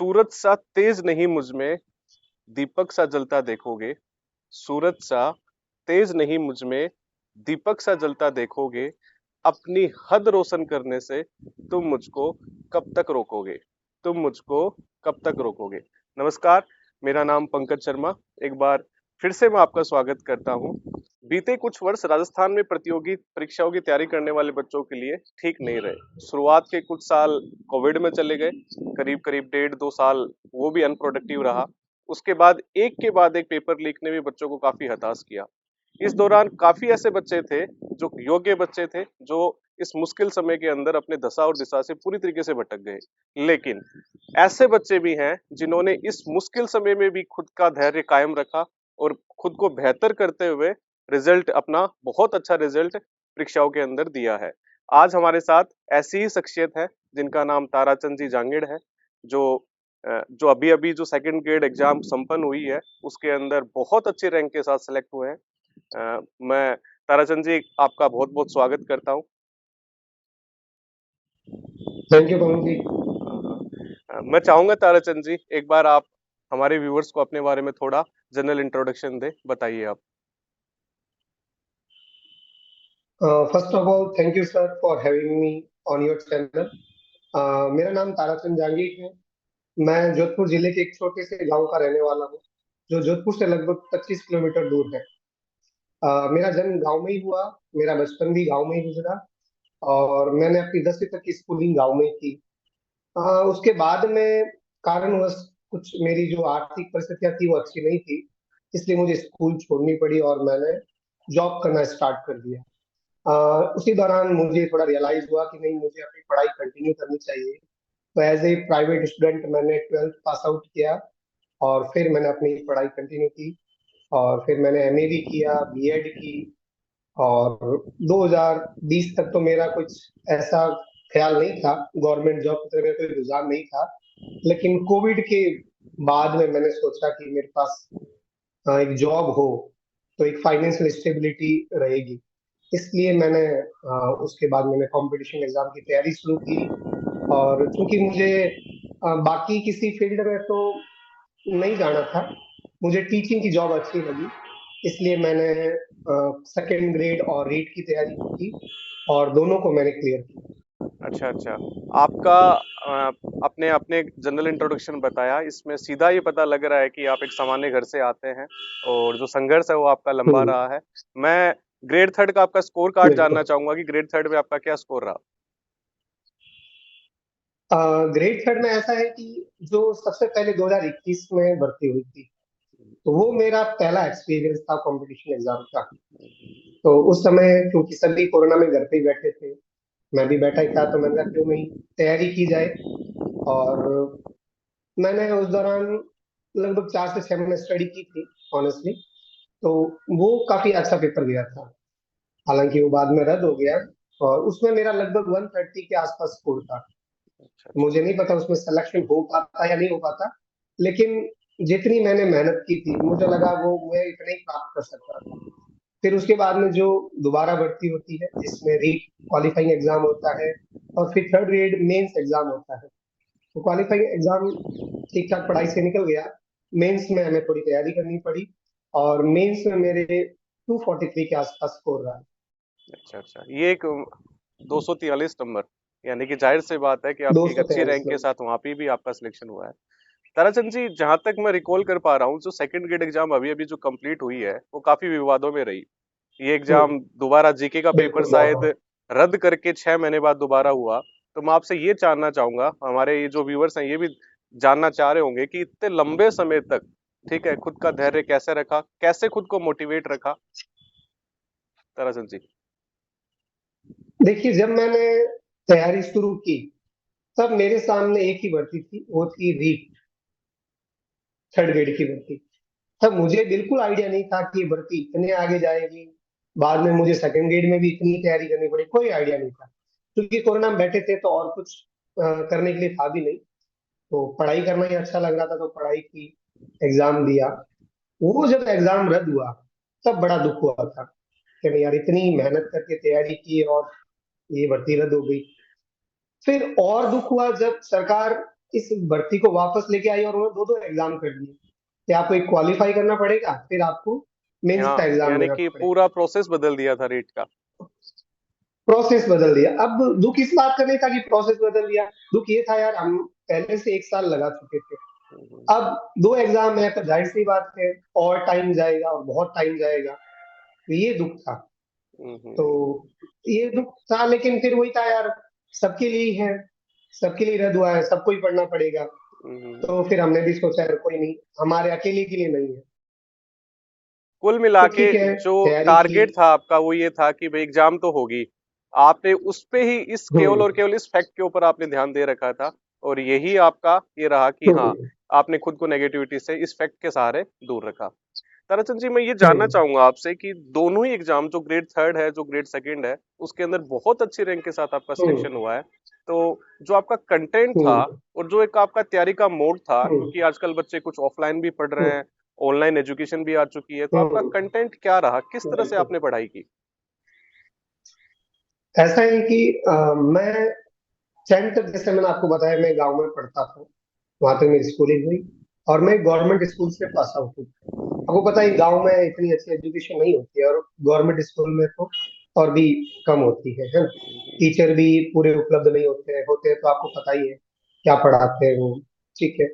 सूरज सा तेज नहीं मुझ में, दीपक सा जलता देखोगे। सूरज सा तेज नहीं मुझ में, दीपक सा जलता देखोगे। अपनी हद रोशन करने से तुम मुझको कब तक रोकोगे? तुम मुझको कब तक रोकोगे? नमस्कार, मेरा नाम पंकज शर्मा। एक बार फिर से मैं आपका स्वागत करता हूं। बीते कुछ वर्ष राजस्थान में प्रतियोगी परीक्षाओं की तैयारी करने वाले बच्चों के लिए ठीक नहीं रहे। शुरुआत के कुछ साल कोविड में चले गए, करीब करीब 1.5-2 साल वो भी अनप्रोडक्टिव रहा। उसके बाद एक पेपर लीक ने भी बच्चों को काफी हताश किया। इस दौरान काफी ऐसे बच्चे थे जो योग्य बच्चे थे, जो इस मुश्किल समय के अंदर अपने दशा और दिशा से पूरी तरीके से भटक गए। लेकिन ऐसे बच्चे भी हैं जिन्होंने इस मुश्किल समय में भी खुद का धैर्य कायम रखा और खुद को बेहतर करते हुए रिजल्ट अपना बहुत अच्छा रिजल्ट परीक्षाओं के अंदर दिया है। आज हमारे साथ ऐसी ही शख्सियत है जिनका नाम ताराचंद जी जांगिड़ है, जो अभी अभी जो सेकंड ग्रेड एग्जाम संपन्न हुई है उसके अंदर बहुत अच्छे रैंक के साथ सिलेक्ट हुए हैं। मैं ताराचंद जी आपका बहुत बहुत स्वागत करता हूँ। थैंक यू पवन जी। मैं चाहूंगा ताराचंद जी एक बार आप हमारे व्यूअर्स को अपने बारे में थोड़ा जनरल इंट्रोडक्शन दे, बताइए आप। First of all thank you sir for having me on your channel. मेरा नाम ताराचंद जांगीर है। मैं जोधपुर जिले के एक छोटे से गांव का रहने वाला हूँ, जो जोधपुर से लगभग 25 किलोमीटर दूर है। मेरा जन्म गांव में ही हुआ, मेरा बचपन भी गांव में ही गुजरा और मैंने अपनी 10वीं तक की स्कूलिंग गांव में ही की। उसके बाद में कारणवश कुछ मेरी जो आर्थिक परिस्थितियां थी वो अच्छी नहीं थी, इसलिए मुझे स्कूल छोड़नी पड़ी और मैंने जॉब करना स्टार्ट कर दिया। उसी दौरान मुझे थोड़ा रियलाइज हुआ कि नहीं, मुझे अपनी पढ़ाई कंटिन्यू करनी चाहिए। तो एज ए प्राइवेट स्टूडेंट मैंने 12th पास आउट किया और फिर मैंने अपनी पढ़ाई कंटिन्यू की और फिर मैंने एमए भी किया, बीएड की। और 2020 तक तो मेरा कुछ ऐसा ख्याल नहीं था, गवर्नमेंट जॉब की तरफ मेरा कोई रुझान नहीं था। लेकिन कोविड के बाद में मैंने सोचा कि मेरे पास एक जॉब हो तो एक फाइनेंशियल स्टेबिलिटी रहेगी। इसलिए मैंने उसके बाद मैंने कंपटीशन एग्जाम की तैयारी शुरू की। और चूंकि मुझे बाकी किसी फील्ड में तो नहीं जाना था, मुझे टीचिंग की जॉब अच्छी लगी, इसलिए मैंने सेकेंड ग्रेड और रीट की तैयारी की और दोनों को मैंने क्लियर किया। अच्छा अच्छा, आपका अ, अपने अपने जनरल इंट्रोडक्शन बताया, इसमें सीधा ये पता लग रहा है कि आप एक सामान्य घर से आते हैं और जो संघर्ष है वो आपका लंबा हम्म। रहा है। मैं ग्रेड थर्ड का आपका स्कोर कार्ड जानना बिल्कुल। चाहूंगा कि ग्रेड थर्ड में आपका क्या स्कोर रहा? ग्रेड थर्ड में ऐसा है कि जो सबसे पहले 2021 में भर्ती हुई थी, तो वो मेरा पहला एक्सपीरियंस था कंपटीशन एग्जाम का। तो उस समय क्योंकि सभी कोरोना में घर पे ही बैठे थे, मैं भी बैठा ही था, तो मैंने कहा क्यों नहीं तैयारी की जाए। और मैंने उस दौरान लगभग 4 से 6 महीने स्टडी की थी ऑनेस्टली। तो वो काफी अच्छा पेपर गया था, हालांकि वो बाद में रद्द हो गया। और उसमें मेरा लगभग 130 के आसपास स्कोर था। अच्छा अच्छा। मुझे नहीं पता उसमें सिलेक्शन हो पाता या नहीं हो पाता, लेकिन जितनी मैंने मेहनत की थी मुझे लगा वो मैं इतना ही प्राप्त कर सकता था। फिर उसके बाद में जो दोबारा भर्ती होती है जिसमें री क्वालिफाइंग एग्जाम होता है और फिर थर्ड ग्रेड मेंस एग्जाम होता है। तो क्वालिफाइंग एग्जाम ठीक ठाक पढ़ाई से निकल गया। मेंस में हमें थोड़ी तैयारी करनी पड़ी और मेंस में मेरे 243 के आसपास स्कोर रहा। अच्छा अच्छा, ये एक 243 नंबर, यानी कि जाहिर सी बात है कि दो आपकी एक सौ अच्छी तैयलीस रैंक के नंबर साथ वहां पे भी आपका सिलेक्शन हुआ है। ताराचंद जी, जहां तक मैं रिकॉल कर पा रहा हूँ, जो सेकंड ग्रेड एग्जाम अभी अभी जो कंप्लीट हुई है वो काफी विवादों में रही। ये हम्म। एग्जाम दोबारा जीके का पेपर बिल्कुल शायद बहुत। रद्द करके 6 महीने बाद दोबारा हुआ। तो मैं आपसे ये जानना चाहूंगा, हमारे ये जो व्यूअर्स हैं ये भी जानना चाह रहे होंगे कि इतने लंबे समय तक, ठीक है, खुद का धैर्य कैसे रखा, कैसे खुद को मोटिवेट रखा? ताराचंद जी। देखिए, जब मैंने तैयारी शुरू की तब मेरे सामने एक ही भर्ती थी, वो थी रीट, थर्ड ग्रेड की भर्ती। तब मुझे बिल्कुल आइडिया नहीं था कि ये भर्ती इतने आगे जाएगी। बाद में मुझे सेकंड ग्रेड में भी इतनी तैयारी करनी पड़ी, कोई आइडिया नहीं था, क्योंकि कोरोना में बैठे थे तो और कुछ करने के लिए था भी नहीं। तो पढ़ाई करना ही अच्छा लग रहा था, तो पढ़ाई की, एग्जाम दिया। वो जब एग्जाम रद्द हुआ तब बड़ा दुख हुआ था कि नहीं यार, इतनी मेहनत करके तैयारी की और ये भर्ती रद्द हो गई। फिर और दुख हुआ जब सरकार इस भर्ती को वापस लेके आई और उन्होंने दो दो एग्जाम कर दिए कि आपको एक क्वालिफाई करना पड़ेगा, फिर आपको मेंस हाँ, का एग्जाम यानी देना कि पड़ेगा। पूरा प्रोसेस बदल दिया था रीट का। प्रोसेस बदल दिया। अब दुख इस बात का नहीं था कि प्रोसेस बदल दिया, दुख ये था यार हम पहले से एक साल लगा चुके थे, हम्म, अब दो एग्जाम है तो जाहिर सी बात है और टाइम जाएगा और बहुत टाइम जाएगा, तो ये दुख था। तो हम्म, ये दुख था, लेकिन फिर वही था यार, सबके लिए ही है, सबके लिए रद्द हुआ है, सबको ही पढ़ना पड़ेगा। हम्म। तो फिर हमने भी सोचा यार कोई नहीं, हमारे अकेले के लिए नहीं है। कुल मिला तो के ठीक है, जो तैयारी की। टारगेट था आपका वो ये था कि भाई एग्जाम तो होगी, आपने उस पे ही इस केवल और हम्म। केवल इस फैक्ट के ऊपर आपने ध्यान दे रखा था, और यही आपका ये रहा कि हाँ, हम्म। आपने खुद को नेगेटिविटी से इस फैक्ट के सहारे दूर रखा। ताराचंद जी, मैं ये जानना हम्म। चाहूंगा आपसे कि दोनों ही एग्जाम, जो ग्रेड थर्ड है जो ग्रेड सेकंड है, उसके अंदर बहुत अच्छी रैंक के साथ आपका हम्म। सिलेक्शन हुआ है। तो जो आपका कंटेंट था हम्म। और जो एक आपका तैयारी का मोड था, हम्म। क्योंकि आजकल बच्चे कुछ ऑफलाइन भी पढ़ रहे हम्म। हैं, ऑनलाइन एजुकेशन भी आ चुकी है, तो आपका हम्म। कंटेंट क्या रहा, किस तरह से बिल्कुल। आपने पढ़ाई की? ऐसा है कि मैं 10th तक, जैसे मैंने आपको बताया, मैं गांव में पढ़ता था, वहां तक मेरी स्कूलिंग हुई और मैं गवर्नमेंट स्कूल से पास आउट हूँ। आपको पता है गांव में इतनी अच्छी एजुकेशन नहीं होती है, और गवर्नमेंट स्कूल में तो और भी कम होती है ना। टीचर भी पूरे उपलब्ध नहीं होते हैं तो आपको पता ही है क्या पढ़ाते हैं वो। ठीक है,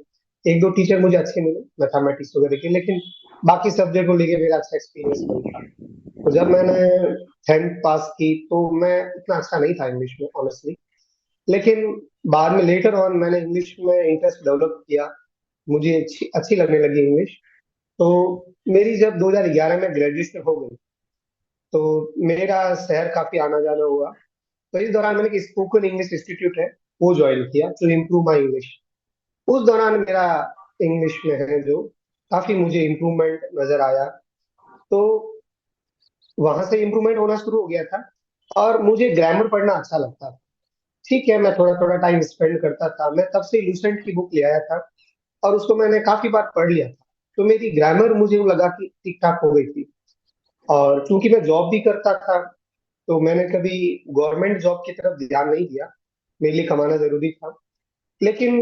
एक दो टीचर मुझे अच्छे मिले मैथमेटिक्स वगैरह के, लेकिन बाकी सब्जेक्ट को लेके मेरा अच्छा एक्सपीरियंस नहीं था। तो जब मैंने 10th पास की तो मैं इतना अच्छा नहीं था इंग्लिश में ऑनेस्टली, लेकिन बाद में लेटर ऑन मैंने इंग्लिश में इंटरेस्ट डेवलप किया, मुझे अच्छी अच्छी लगने लगी इंग्लिश। तो मेरी जब 2011 में ग्रेजुएशन हो गई तो मेरा शहर काफी आना जाना हुआ। तो इस दौरान मैंने एक स्पोकन इंग्लिश इंस्टीट्यूट है वो ज्वाइन किया टू इम्प्रूव माई इंग्लिश। उस दौरान मेरा इंग्लिश में है जो काफी मुझे इम्प्रूवमेंट नजर आया। तो वहां से इम्प्रूवमेंट होना शुरू हो गया था, और मुझे ग्रामर पढ़ना अच्छा लगता था। ठीक है, मैं थोड़ा थोड़ा टाइम स्पेंड करता था, मैं तब से लूसेंट की बुक ले आया था और उसको मैंने काफी बार पढ़ लिया था। तो मेरी ग्रामर मुझे लगा कि ठीक ठाक हो गई थी। और चूंकि मैं जॉब भी करता था तो मैंने कभी गवर्नमेंट जॉब की तरफ ध्यान नहीं दिया, मेरे लिए कमाना जरूरी था। लेकिन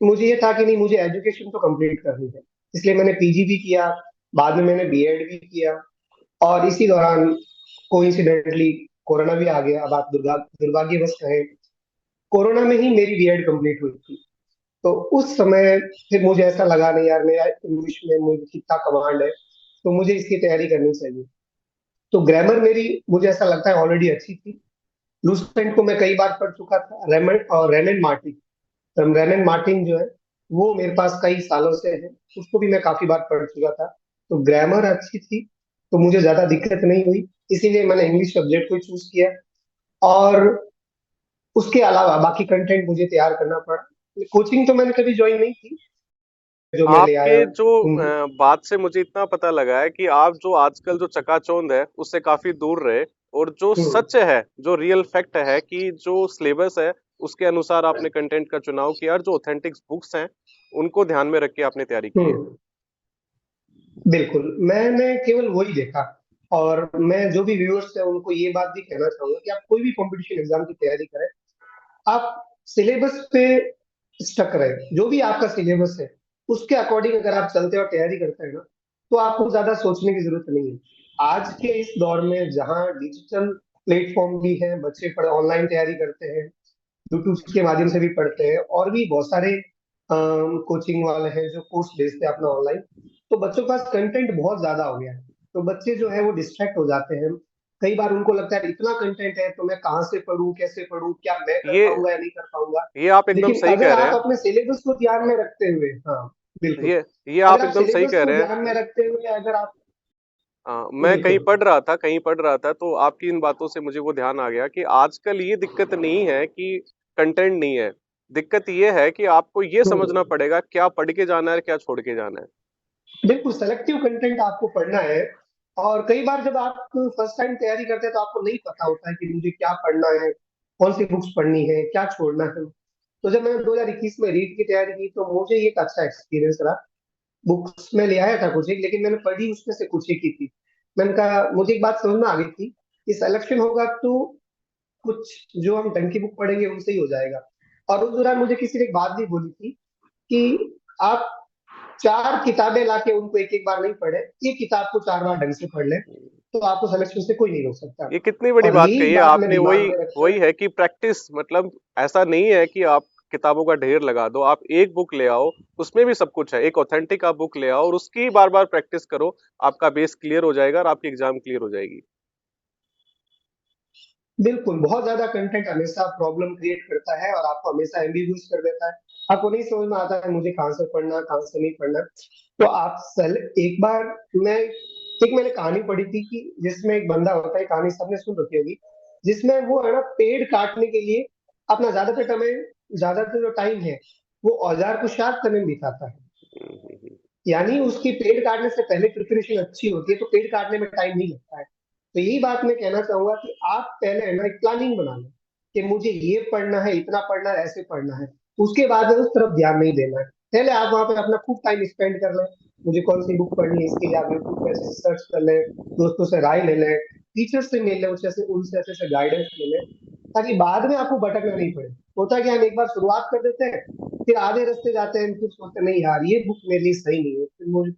मुझे ये था कि नहीं, मुझे एजुकेशन तो कंप्लीट करनी है, इसलिए मैंने पीजी भी किया, बाद में मैंने बीएड भी किया। और इसी दौरान कोइंसिडेंटली कोरोना भी आ गया। अब आप दुर्भाग्यवश कहें, कोरोना में ही मेरी बीएड कंप्लीट हुई थी। तो उस समय फिर मुझे ऐसा लगा नहीं यार, मेरा इंग्लिश में मुझे कितना कमांड है, तो मुझे इसकी तैयारी करनी चाहिए। तो ग्रामर मेरी, मुझे ऐसा लगता है, ऑलरेडी अच्छी थी। लूसेंट को मैं कई बार पढ़ चुका था, रेमंड और रेनन मार्टिन, रेनन मार्टिन जो है वो मेरे पास कई सालों से है, उसको भी मैं काफी बार पढ़ चुका था। तो ग्रामर अच्छी थी, तो मुझे ज्यादा दिक्कत नहीं हुई, इसीलिए मैंने इंग्लिश सब्जेक्ट को चूज किया। और उसके अलावा बाकी कंटेंट मुझे तैयार करना पड़ा। कोचिंग तो मैंने कभी ज्वाइन नहीं की, जो मैं ले आया आपके हूँ। जो हम्म। बात से मुझे इतना पता लगा है कि आप जो आजकल जो चकाचौंध है उससे काफी दूर रहे, और जो हम्म। सच है, जो रियल फैक्ट है कि जो सिलेबस है उसके अनुसार आपने कंटेंट का चुनाव किया, और जो ऑथेंटिक बुक्स हैं उनको ध्यान में रख के आपने तैयारी की है। हम्म। बिल्कुल, मैंने केवल वही देखा। और मैं जो भी व्यूअर्स है उनको ये बात भी कहना चाहूंगा कि आप कोई भी कंपटीशन एग्जाम की तैयारी करें, आप सिलेबस पे स्टक रहे। जो भी आपका सिलेबस है उसके अकॉर्डिंग अगर आप चलते और तैयारी करते हैं ना, तो आपको ज्यादा सोचने की जरूरत नहीं है। आज के इस दौर में जहाँ डिजिटल प्लेटफॉर्म भी है, बच्चे पढ़ ऑनलाइन तैयारी करते हैं, यूट्यूब के माध्यम से भी पढ़ते हैं, और भी बहुत सारे कोचिंग वाले हैं जो कोर्स भेजते हैं अपना ऑनलाइन। तो बच्चों के पास कंटेंट बहुत ज्यादा हो गया है, तो बच्चे जो है वो डिस्ट्रैक्ट हो जाते हैं। कई बार उनको लगता है इतना कंटेंट है तो मैं कहाँ से पढूं, कैसे पढूं, क्या मैं कर ये पाऊंगा या नहीं कर पाऊंगा। ये आप एकदम लेकिन सही अगर कह रहे आप हैं। अपने सिलेबस को ध्यान में रखते हुए, हाँ बिल्कुल, ये अगर आप आप एकदम सही सिलेबस कह को रहे ध्यान में हैं। रखते हुए अगर आप, मैं बिल्कुल। कहीं पढ़ रहा था, तो आपकी इन बातों से मुझे वो ध्यान आ गया कि आजकल ये दिक्कत नहीं है कि कंटेंट नहीं है, दिक्कत ये है कि आपको ये समझना हम्म। पड़ेगा क्या पढ़ के जाना है, क्या छोड़ के जाना है। बिल्कुल सेलेक्टिव कंटेंट आपको पढ़ना है। और कई बार जब आप फर्स्ट टाइम तैयारी करते हैं तो आपको नहीं पता होता है कि मुझे क्या पढ़ना है, कौन सी बुक्स पढ़नी है, क्या छोड़ना है। तो जब मैंने 2021 में रीट की तैयारी की तो मुझे ये एक अच्छा एक्सपीरियंस रहा। बुक्स में ले आया था कुछ एक, लेकिन मैंने पढ़ी उसमें से कुछ एक ही थी। मैंने कहा, मुझे एक बात समझ में आ गई थी कि सिलेक्शन होगा तो कुछ जो हम ढंग की बुक पढ़ेंगे उनसे ही हो जाएगा। और उस दौरान मुझे किसी ने एक बात भी बोली थी कि आप 4 किताबें लाके उनको एक-एक बार नहीं पढ़े, एक किताब को 4 बार ढंग से पढ़ लें, तो आपको सिलेक्शन से कोई नहीं रोक सकता। ये कितनी बड़ी और बात यही कही है बात मैं आपने। वही दिमाग में रखकर वही है कि प्रैक्टिस, मतलब ऐसा नहीं है कि आप किताबों का ढेर लगा दो। आप एक बुक ले आओ, उसमें भी सब कुछ है। एक ऑथेंटिक आप बुक ले आओ और उसकी बार बार प्रैक्टिस करो। आपका बेस क्लियर हो जाएगा और आपकी एग्जाम क्लियर हो जाएगी। बिल्कुल, बहुत ज़्यादा कंटेंट हमेशा प्रॉब्लम क्रिएट करता है और आपको हमेशा एम्बिगुइस कर देता है। आपको नहीं समझ में आता है मुझे कहाँ से पढ़ना, कहाँ से नहीं पढ़ना। तो आप सल एक बार मैं एक मैंने कहानी पढ़ी थी कि जिसमें एक बंदा होता है, कहानी सबने सुन रखी होगी, जिसमें वो है ना पेड़ काटने के लिए अपना ज़्यादातर जो टाइम है, वो औज़ार को शार्प करने में बिताता है। हम्म। यानी उसकी पेड़ काटने से पहले प्रिपरेशन अच्छी होती है, तो पेड़ काटने में टाइम नहीं लगता है। तो यही बात मैं कहना चाहूंगा कि आप पहले है ना एक प्लानिंग बना लो कि मुझे ये पढ़ना है, इतना पढ़ना है, ऐसे पढ़ना है। उसके बाद में उस तरफ ध्यान नहीं देना है। पहले आप वहां पे अपना खूब टाइम स्पेंड कर लें। मुझे कौन सी बुक पढ़नी है, इसके लिए आप यूट्यूब पे अच्छे से सर्च कर लें, दोस्तों से राय ले लें, टीचर से मिल लें, उनसे अच्छे से गाइडेंस ले लें, ताकि बाद में आपको भटकना नहीं पड़े। होता है कि हम एक बार शुरुआत कर देते हैं, फिर आधे रास्ते जाते हैं, फिर सोचते हैं नहीं यार ये बुक मेरे लिए सही नहीं है,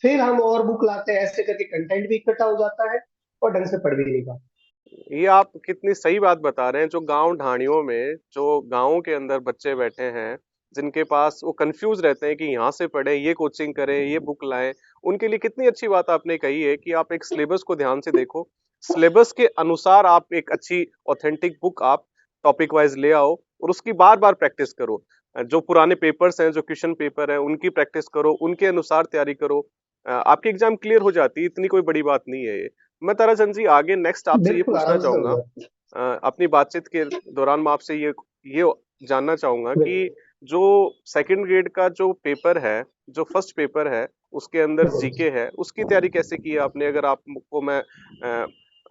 फिर हम और बुक लाते हैं, ऐसे करके कंटेंट भी इकट्ठा हो जाता है और ढंग से पढ़ भी नहीं पाते। ये आप कितनी सही बात बता रहे हैं। जो गांव ढाणियों में, जो गांवों के अंदर बच्चे बैठे हैं, जिनके पास वो कंफ्यूज रहते हैं कि यहाँ से पढ़े, ये कोचिंग करें, ये बुक लाएं, उनके लिए कितनी अच्छी बात आपने कही है कि आप एक सिलेबस को ध्यान से देखो। सिलेबस के अनुसार आप एक अच्छी ऑथेंटिक बुक आप टॉपिक वाइज ले आओ और उसकी बार बार प्रैक्टिस करो। जो पुराने पेपर्स हैं, जो क्वेश्चन पेपर है, उनकी प्रैक्टिस करो, उनके अनुसार तैयारी करो। आपकी एग्जाम क्लियर हो जाती है। इतनी कोई बड़ी बात नहीं है ये। मैं ताराचंद जी आगे नेक्स्ट आपसे ये बिल्कुल पूछना आराम से हो चाहूंगा। जाता है। अपनी बातचीत के दौरान मैं आपसे ये जानना चाहूंगा कि बिल्कुल। जो सेकंड ग्रेड का जो पेपर है, जो फर्स्ट पेपर है, उसके अंदर बिल्कुल। जीके है, उसकी तैयारी कैसे की है आपने? अगर आपको मैं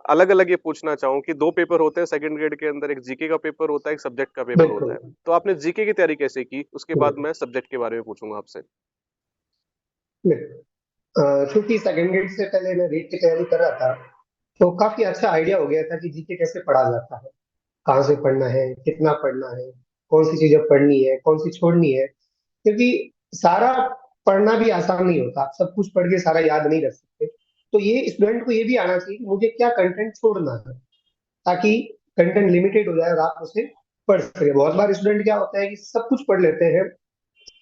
अलग अलग ये पूछना चाहूँ कि दो पेपर होते हैं सेकंड ग्रेड के अंदर, एक जीके का पेपर होता है, एक सब्जेक्ट का पेपर होता बिल्कुल। है। तो आपने जीके की तैयारी कैसे की? उसके बाद बिल्कुल। मैं सब्जेक्ट के बारे में पूछूंगा आपसे। बिल्कुल। चूंकि सेकंड ग्रेड से पहले मैं रीट की तैयारी कर रहा था, तो काफी अच्छा आइडिया हो गया था कि जीके कैसे पढ़ा जाता है, कहाँ से पढ़ना है, कितना पढ़ना है, कौन सी चीजें पढ़नी है, कौन सी छोड़नी है। क्योंकि सारा पढ़ना भी आसान नहीं होता, आप सब कुछ पढ़ के सारा याद नहीं रख सकते। तो ये स्टूडेंट को ये भी आना चाहिए कि मुझे क्या कंटेंट छोड़ना है, ताकि कंटेंट लिमिटेड हो जाए और आप उसे पढ़ सके। बहुत बार स्टूडेंट क्या होता है कि सब कुछ पढ़ लेते हैं,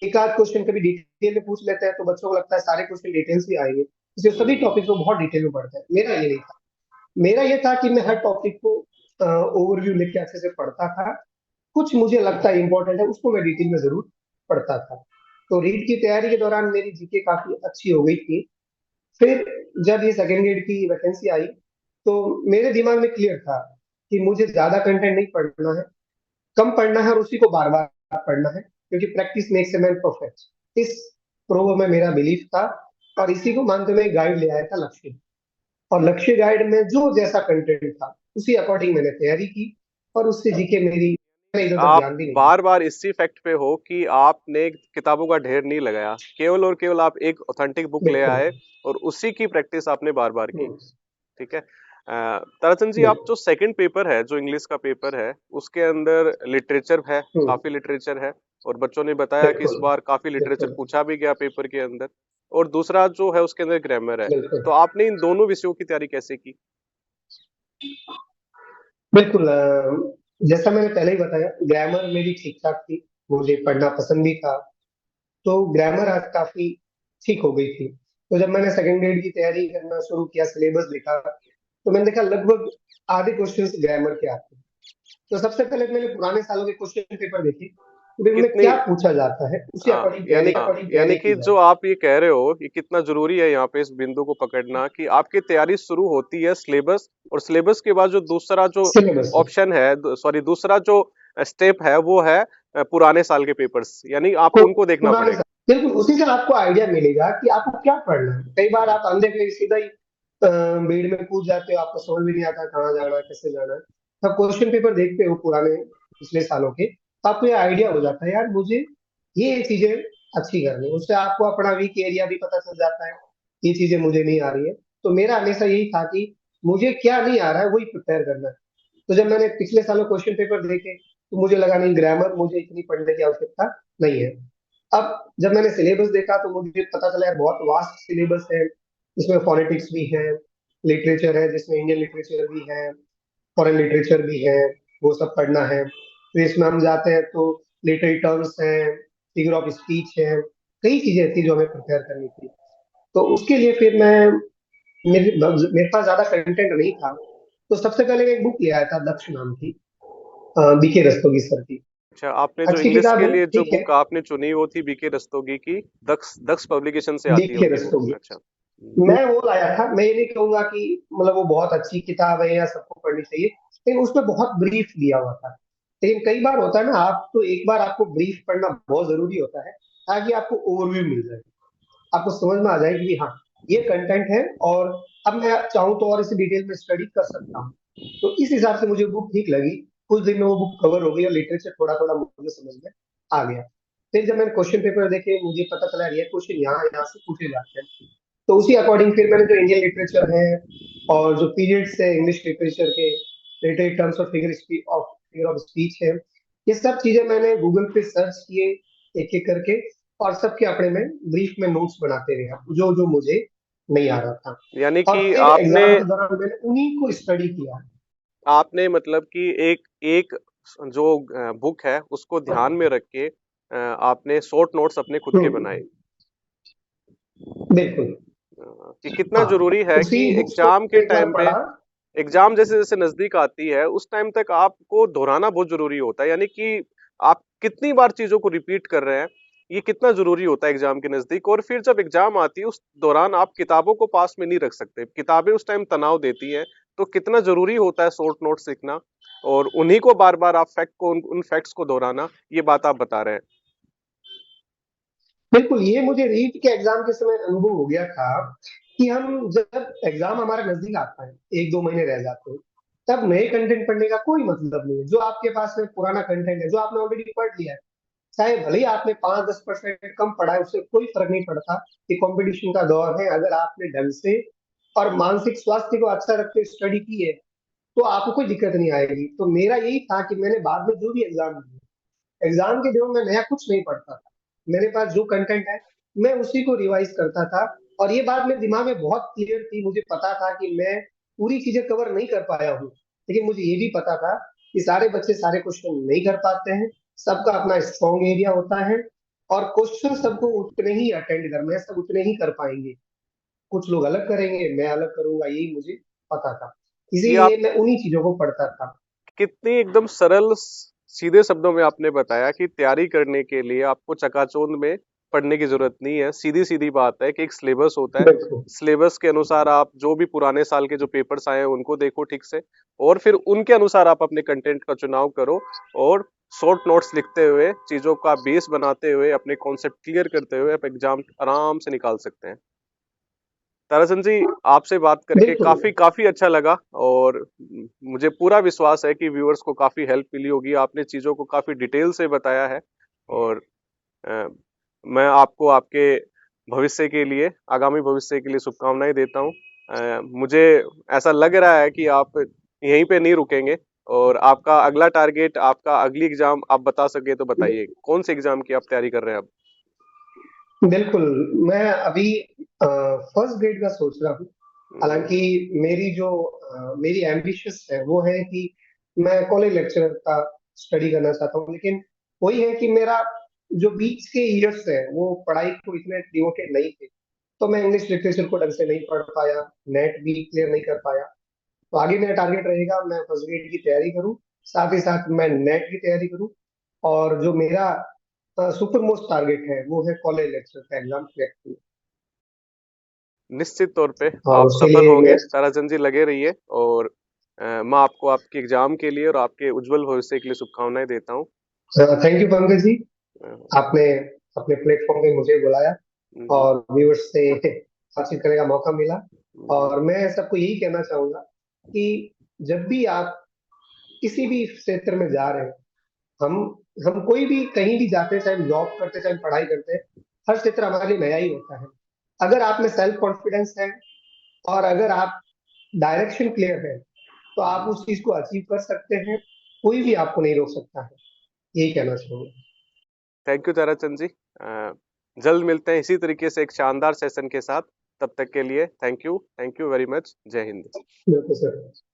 एक आध क्वेश्चन कभी डिटेल में पूछ लेते हैं तो बच्चों को लगता है सारे क्वेश्चन डिटेल से आएंगे, इसलिए सभी हम्म। टॉपिक को बहुत डिटेल में पढ़ते हैं। मेरा ये नहीं था। मेरा ये था कि मैं हर टॉपिक को ओवरव्यू लेके अच्छे से पढ़ता था। कुछ मुझे लगता है इंपॉर्टेंट है उसको मैं डिटेल में जरूर पढ़ता था। तो रीड की तैयारी के दौरान मेरी जीके काफी अच्छी हो गई थी। फिर जब ये सेकेंड ग्रेड की वैकेंसी आई, तो मेरे दिमाग में क्लियर था कि मुझे ज्यादा कंटेंट नहीं पढ़ना है, कम पढ़ना है और उसी को बार बार पढ़ना है, क्योंकि practice makes a man perfect. इस प्रोव में मेरा बिलीफ था और इसी को मानते हुए गाइड ले आया था लक्ष्य। और लक्ष्य गाइड में जो जैसा कंटेंट था उसी अकॉर्डिंग मैंने तैयारी की, और उससे जीके मेरी, मैंने इधर उधर आप ध्यान भी नहीं बार बार इसी फैक्ट पे हो कि आपने किताबों का ढेर नहीं लगाया, केवल और केवल आप एक ऑथेंटिक बुक दिया। ले बिल्कुल। आए और उसी की प्रैक्टिस आपने बार बार की। हम्म। ठीक है। ताराचंद जी, आप बिल्कुल। जो सेकंड पेपर है, जो इंग्लिश का पेपर है, उसके अंदर लिटरेचर है, हम्म। काफी लिटरेचर है। और बच्चों ने बताया कि इस बिल्कुल। बार काफी लिटरेचर बिल्कुल। पूछा भी गया पेपर के अंदर। और दूसरा जो है उसके अंदर ग्रामर है। बिल्कुल। तो आपने इन दोनों विषयों की तैयारी कैसे की? बिल्कुल। जैसा मैंने पहले ही बताया, ग्रामर मेरी ठीक ठाक थी, मुझे पढ़ना पसंद भी था, तो ग्रामर आज काफी ठीक हो गई थी। तो जब मैंने सेकंड ग्रेड की तैयारी करना शुरू किया, सिलेबस देखा, तो मैंने देखा लगभग आधे क्वेश्चन ग्रामर के आते हैं। तो सबसे पहले मैंने पुराने सालों के क्वेश्चन पेपर देखे, तो भाई उनमें कितनी क्या पूछा जाता है, उसी अकॉर्डिंग यानी तैयारी कि की जो जाए। आप ये कह रहे हो, ये कितना जरूरी है यहाँ पे इस बिंदु को पकड़ना कि आपकी तैयारी शुरू होती है सिलेबस, और सिलेबस के बाद जो दूसरा जो सिलेबस से। ऑप्शन है, सॉरी, दूसरा जो स्टेप है, वो है पुराने साल के पेपर्स, यानी आपको को उनको देखना पुराने पड़ेगा। साल, बिल्कुल उसी से आपको आइडिया मिलेगा कि आपको क्या पढ़ना है। कई बार आप अंधे के सीधा ही भीड़ में कूद जाते हो, आपको समझ भी नहीं आता कहाँ जाना है, कैसे जाना है। तब क्वेश्चन पेपर देखते हो पुराने पिछले सालों के, तो आपको ये आइडिया हो जाता है यार मुझे ये चीजें अच्छी करनी है। उससे आपको अपना वीक एरिया भी पता चल जाता है, ये चीजें मुझे नहीं आ रही है। तो मेरा हमेशा यही था कि मुझे क्या नहीं आ रहा है वही प्रिपेयर करना है। तो जब मैंने पिछले सालों क्वेश्चन पेपर देखे, तो मुझे लगा नहीं, ग्रामर मुझे इतनी पढ़ने की आवश्यकता नहीं है। अब जब मैंने सिलेबस देखा तो मुझे पता चला यार बहुत वास्ट सिलेबस है। इसमें फोनेटिक्स भी है, लिटरेचर है जिसमें इंडियन लिटरेचर भी है, फॉरेन लिटरेचर भी है, वो सब पढ़ना है। फिर इसमें हम जाते हैं तो लिटरेरी टर्म्स हैं, फिगर ऑफ स्पीच है, कई चीजें थी जो हमें प्रिपेयर करनी थी। तो उसके लिए फिर मेरे पास ज्यादा कंटेंट नहीं था, तो सबसे पहले मैं एक बुक ले आया था, दक्ष नाम की, बीके रस्तोगी सर की। अच्छा, आपने जो अच्छी इंग्लिश किताब के है, लिए जो ठीक है। बुक आपने चुनी वो थी बीके रस्तोगी की, दक्ष दक्ष पब्लिकेशन से आती बीके होगी वो। रस्तोगी, अच्छा। मैं वो लाया था। मैं ये नहीं कहूंगा कि मतलब वो बहुत अच्छी किताब है या सबको पढ़नी चाहिए, लेकिन उसमें बहुत ब्रीफ दिया हुआ था। लेकिन कई बार होता है ना, आप तो एक बार आपको ब्रीफ पढ़ना बहुत जरूरी होता है, ताकि आपको ओवरव्यू मिल जाए, आपको समझ में आ जाए कि हाँ ये कंटेंट है, और अब मैं चाहूँ तो और इसे डिटेल में स्टडी कर सकता हूँ। तो इस हिसाब से मुझे बुक ठीक लगी। कुछ दिन में वो बुक कवर हो गई और लिटरेचर थोड़ा थोड़ा मुझे समझ में आ गया। फिर जब मैंने क्वेश्चन पेपर देखे, मुझे पता चला ये क्वेश्चन यहाँ यहाँ से पूछे जाते हैं। तो उसी अकॉर्डिंग फिर मैंने जो इंडियन लिटरेचर है और जो पीरियड्स है इंग्लिश लिटरेचर के, literary terms of figure of speech है, ये सब चीजें मैंने गूगल पे सर्च किए एक एक करके, और सबके अपने में ब्रीफ में नोट्स बनाते रहे जो जो मुझे नहीं आ रहा था। यानी और कि फिर आपने एग्जाम के दौरान मैंने उन्हीं को स्टडी किया। आपने मतलब कि एक एक जो बुक है उसको ध्यान में रख के आपने शॉर्ट नोट्स अपने खुद के बनाए। बिल्कुल। कि कितना हाँ, जरूरी है उसी कि बुक्स को एग्जाम के एक बार टाइम पे, पढ़ा। एग्जाम जैसे जैसे नजदीक आती है उस टाइम तक आपको दोहराना बहुत जरूरी होता है, यानी कि आप कितनी बार चीजों को रिपीट कर रहे हैं, ये कितना जरूरी होता है एग्जाम के नजदीक। और फिर जब एग्जाम आती है उस दौरान आप किताबों को पास में नहीं रख सकते, किताबें उस टाइम तनाव देती है। तो कितना जरूरी होता है शॉर्ट नोट सीखना, और उन्हीं को बार बार आप फैक्ट को उन फैक्ट्स को दोहराना, ये बात आप बता रहे हैं। बिल्कुल, ये मुझे रीट के एग्जाम के समय अनुभव हो गया था कि हम जब एग्जाम हमारा नजदीक आता है, एक दो महीने रह जाते हैं, तब नए कंटेंट पढ़ने का कोई मतलब नहीं है। जो आपके पास में पुराना कंटेंट है, जो आपने ऑलरेडी पढ़ लिया है, चाहे भले ही आपने 5-10% कम पढ़ा है, उससे कोई फर्क नहीं पड़ता। कि कंपटीशन का दौर है, अगर आपने ढंग से और मानसिक स्वास्थ्य को अच्छा रखते स्टडी की है, तो आपको कोई दिक्कत नहीं आएगी। तो मेरा यही था कि मैंने बाद में जो भी एग्जाम दिए, एग्जाम के दिनों में नया कुछ नहीं पढ़ता था। मेरे पास जो कंटेंट है, मैं उसी को रिवाइज करता था। और ये बात मेरे दिमाग में बहुत क्लियर थी, मुझे पता था कि मैं पूरी चीजें कवर नहीं कर पाया हूँ, लेकिन मुझे ये भी पता था कि सारे बच्चे सारे क्वेश्चन नहीं कर पाते हैं, सबका अपना स्ट्रॉन्ग एरिया होता है, और क्वेश्चन सबको उतने ही अटेंड करना है, सब उतने ही कर पाएंगे। कुछ लोग अलग करेंगे, मैं अलग करूंगा, यही मुझे पता था। ये इसीलिए आप मैं उन्हीं चीजों को पढ़ता था। कितनी एकदम सरल सीधे शब्दों में आपने बताया कि तैयारी करने के लिए आपको चकाचौंध में पढ़ने की जरूरत नहीं है। सीधी सीधी बात है कि एक सिलेबस होता है, बिल्कुल। सिलेबस के अनुसार आप जो भी पुराने साल के जो पेपर्स आए हैं उनको देखो ठीक से, और फिर उनके अनुसार आप अपने कंटेंट का चुनाव करो, और शॉर्ट नोट्स लिखते हुए चीजों का बेस बनाते हुए अपने कॉन्सेप्ट क्लियर करते हुए आप एग्जाम आराम से निकाल सकते हैं। ताराचंद जी, आपसे बात करके बिल्कुल। काफी काफी अच्छा लगा, और मुझे पूरा विश्वास है कि व्यूअर्स को काफी हेल्प मिली होगी। आपने चीजों को काफी डिटेल से बताया है, और अ, मैं आपको आपके भविष्य के लिए, आगामी भविष्य के लिए शुभकामनाएं देता हूँ। मुझे ऐसा लग रहा है कि आप यहीं पे नहीं रुकेंगे, और आपका अगला टारगेट, आपका अगली एग्जाम आप बता सके तो बताइए, कौन से एग्जाम की आप तैयारी कर रहे हैं अब। बिल्कुल, मैं अभी फर्स्ट ग्रेड का सोच रहा हूँ। हम्म। हालांकि मेरी एम्बिशंस है वो है कि मैं कॉलेज लेक्चरर का स्टडी करना चाहता हूँ, लेकिन वही है कि मेरा जो बीच के इयर्स है वो पढ़ाई को इतने डिवोटेड नहीं थे, तो मैं इंग्लिश लिटरेचर को ढंग से नहीं पढ़ पाया, नेट भी क्लियर नहीं कर पाया। तो आगे मेरा टारगेट रहेगा मैं फर्स्ट ग्रेड की तैयारी करूँ, साथ ही साथ मैं नेट की तैयारी करूँ, और जो मेरा सुपर मोस्ट टारगेट है वो है कॉलेज लेक्चर का एग्जाम क्रैक करना। निश्चित तौर पे और आप उसके सफल लिए होंगे, मैं ताराचंद जी, लगे रहिए। और मैं आपको आपके एग्जाम के लिए और आपके उज्जवल भविष्य के लिए शुभकामनाएं देता हूँ। थैंक यू पंकज जी, अ, आपने अपने प्लेटफॉर्म पे मुझे बुलाया हम्म, और व्यूअर्स से बातचीत करने का मौका मिला। हम्म, और मैं सबको यही कहना चाहूंगा कि जब भी आप किसी भी क्षेत्र में जा रहे हैं, हम हम कोई भी कहीं भी जाते हैं, चाहे हम जॉब करते हैं चाहे हम पढ़ाई करते हैं, हर क्षेत्र हमारे लिए नया ही होता है। अगर आप में सेल्फ कॉन्फिडेंस है और अगर आप डायरेक्शन क्लियर है, तो आप हम्म। उस चीज को अचीव कर सकते हैं, कोई भी आपको नहीं रोक सकता है। यही कहना चाहूंगा। थैंक यू ताराचंद जी। जल्द मिलते हैं इसी तरीके से एक शानदार सेशन के साथ। तब तक के लिए थैंक यू वेरी मच। जय हिंद। बिल्कुल सर।